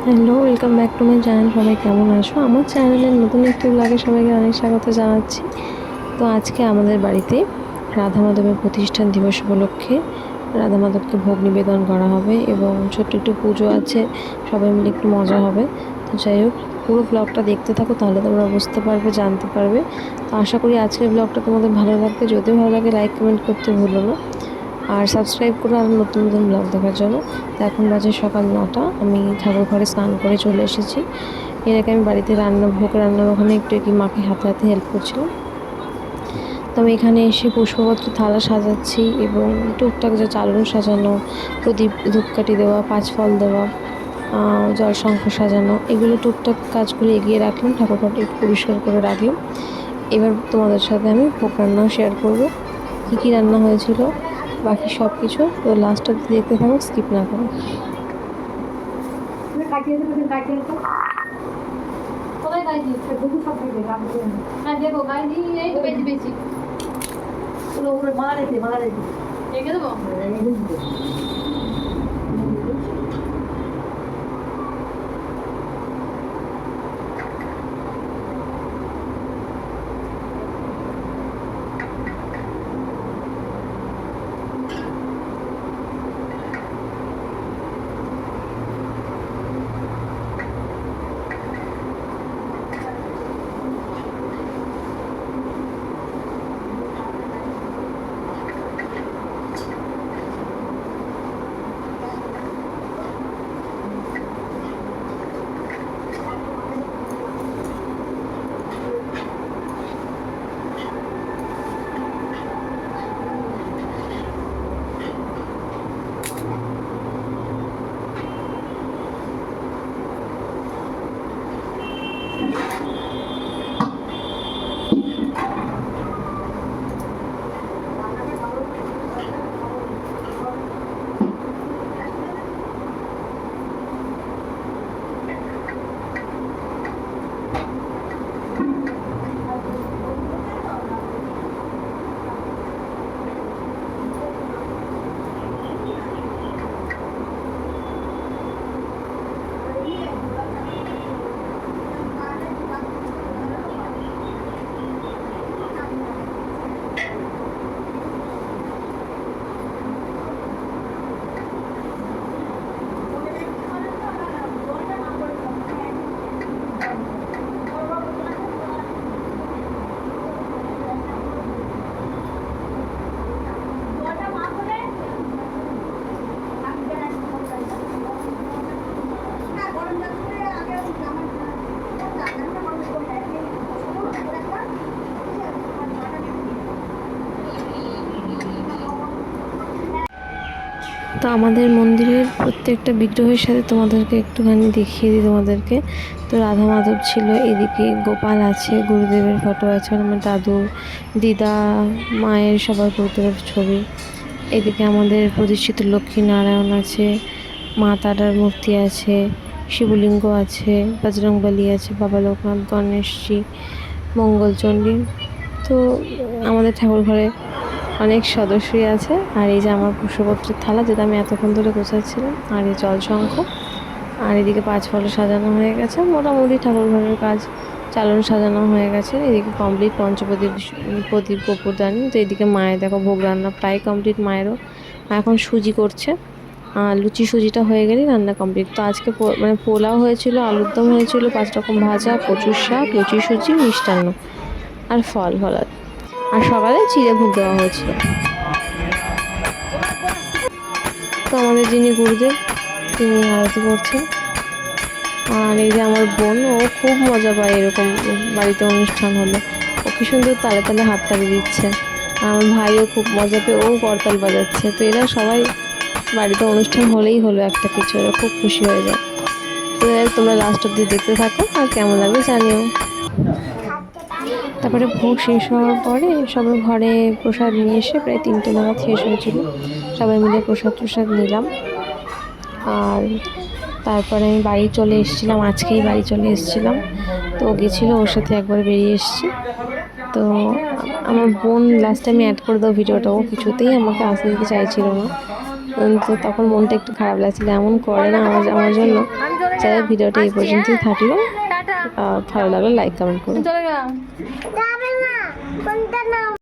Hello, welcome back to my channel. সবাই কেমন আছো? আমার চ্যানেলের নতুন একটি ব্লগে সবাইকে অনেক স্বাগত জানাচ্ছি। তো আজকে আমাদের বাড়িতে রাধা মাধবের প্রতিষ্ঠান দিবস উপলক্ষে রাধা মাধবকে ভোগ নিবেদন করা হবে এবং ছোট্ট একটু পুজো আছে, সবাই মিলে একটু মজা হবে। তো যাই হোক, পুরো ব্লগটা দেখতে থাকো, তাহলে তোমরা বুঝতে পারবে, জানতে পারবে। তো আশা করি আজকের ব্লগটা তোমাদের ভালো লাগবে। যদি ভালো লাগে লাইক কমেন্ট করতে ভুলো না, আর সাবস্ক্রাইব করো আরও নতুন নতুন ব্লগ দেখার জন্য। তো এখন বাজে সকাল 9টা, আমি ঠাকুর ঘরে স্নান করে চলে এসেছি। এর আগে আমি বাড়িতে ভোগ রান্নার ওখানে একটু কি মাকে হাতে হাতে হেল্প করছিলাম। তো আমি এখানে এসে পুষ্পপত্র থালা সাজাচ্ছি এবং টুকটাক যা চালন সাজানো, প্রদীপ ধূপকাঠি দেওয়া, 5 ফল দেওয়া, জল শঙ্খ সাজানো, এগুলো টুকটাক কাজগুলো এগিয়ে রাখলাম। ঠাকুর ঘরটা একটু পরিষ্কার করে রাখলাম। এবার তোমাদের সাথে আমি ভোগ রান্নাও শেয়ার করব, কী রান্না হয়েছিল, বাকি সব কিছু। তো লাস্ট অব্দি দেখতে থাকো, স্কিপ না করো। তো আমাদের মন্দিরের প্রত্যেকটা বিগ্রহের সাথে তোমাদেরকে একটুখানি দেখিয়ে দিই তোমাদেরকে। তো রাধা মাধব ছিল, এদিকে গোপাল আছে, গুরুদেবের ফটো আছে, আমার দাদু, দিদা, মায়ের, সবার গুরুদেবের ছবি। এদিকে আমাদের প্রতিষ্ঠিত লক্ষ্মী নারায়ণ আছে, মা তারার মূর্তি আছে, শিবলিঙ্গ আছে, বজরংবলী আছে, বাবা লোকনাথ, গণেশজি, মঙ্গলচণ্ডী। তো আমাদের ঠাকুর ঘরে অনেক সদস্যই আছে। আর এই যে আমার পুষ্পপত্রের থালা, যেটা আমি এতক্ষণ ধরে গোছাচ্ছিলাম, আর এই জল শঙ্খ, আর এদিকে 5 ফলে সাজানো হয়ে গেছে। মোটামুটি ঠাকুর ঘরের কাজ, চালন সাজানো হয়ে গেছে। এদিকে কমপ্লিট পঞ্চপ্রদীপ, প্রদীপ, কপুরদানি। তো এদিকে মায়ের দেখো ভোগ রান্না প্রায় কমপ্লিট মায়েরও। এখন সুজি করছে, লুচি সুজিটা হয়ে গেলেই রান্না কমপ্লিট। তো আজকে মানে পোলাও হয়েছিল, আলুর দম হয়েছিল, 5 রকম ভাজা, কচুর শাক, লুচি সুজি, মিষ্টান্ন আর ফল ফলাদ। আর সকালে চিড়ে ভোগ দেওয়া হয়েছিল। তো আমাদের যিনি গুরুদেব, তিনি আরতি করছেন। আর এই যে আমার বোন, ও খুব মজা পায় এরকম বাড়িতে অনুষ্ঠান হলে। ও কি সুন্দর তালে তালে হাততালি দিচ্ছে। আর আমার ভাইও খুব মজা পেয়ে ও করতাল বাজাচ্ছে। তো এরা সবাই বাড়িতে অনুষ্ঠান হলেই হলো একটা কিছু, এরা খুব খুশি হয়ে যায়। তো তোমরা লাস্ট অব্দি দেখতে থাকো, আর কেমন লাগবে জানিও। তারপরে ভোগ শেষ হওয়ার পরে সবাই ঘরে প্রসাদ নিয়ে এসে প্রায় 3টে নাগাদ শেষ হয়েছিল। সবাই মিলে প্রসাদ নিলাম। আর তারপরে আমি বাড়ি চলে এসেছিলাম, আজকেই বাড়ি চলে এসেছিলাম। তো ও গেছিলো, ওর সাথে একবার বেরিয়ে এসেছি। তো আমার বোন লাস্টে আমি অ্যাড করে দেবো ভিডিওটা, ও কিছুতেই আমাকে আসতে দিতে চাইছিল না। তো তখন মনটা একটু খারাপ লাগছিল, এমন করে না আমার জন্য। যাই হোক, ভিডিওটা এই পর্যন্তই থাকলো। ভালো লাগলে লাইক কমেন্ট করো। চলে গেলাম।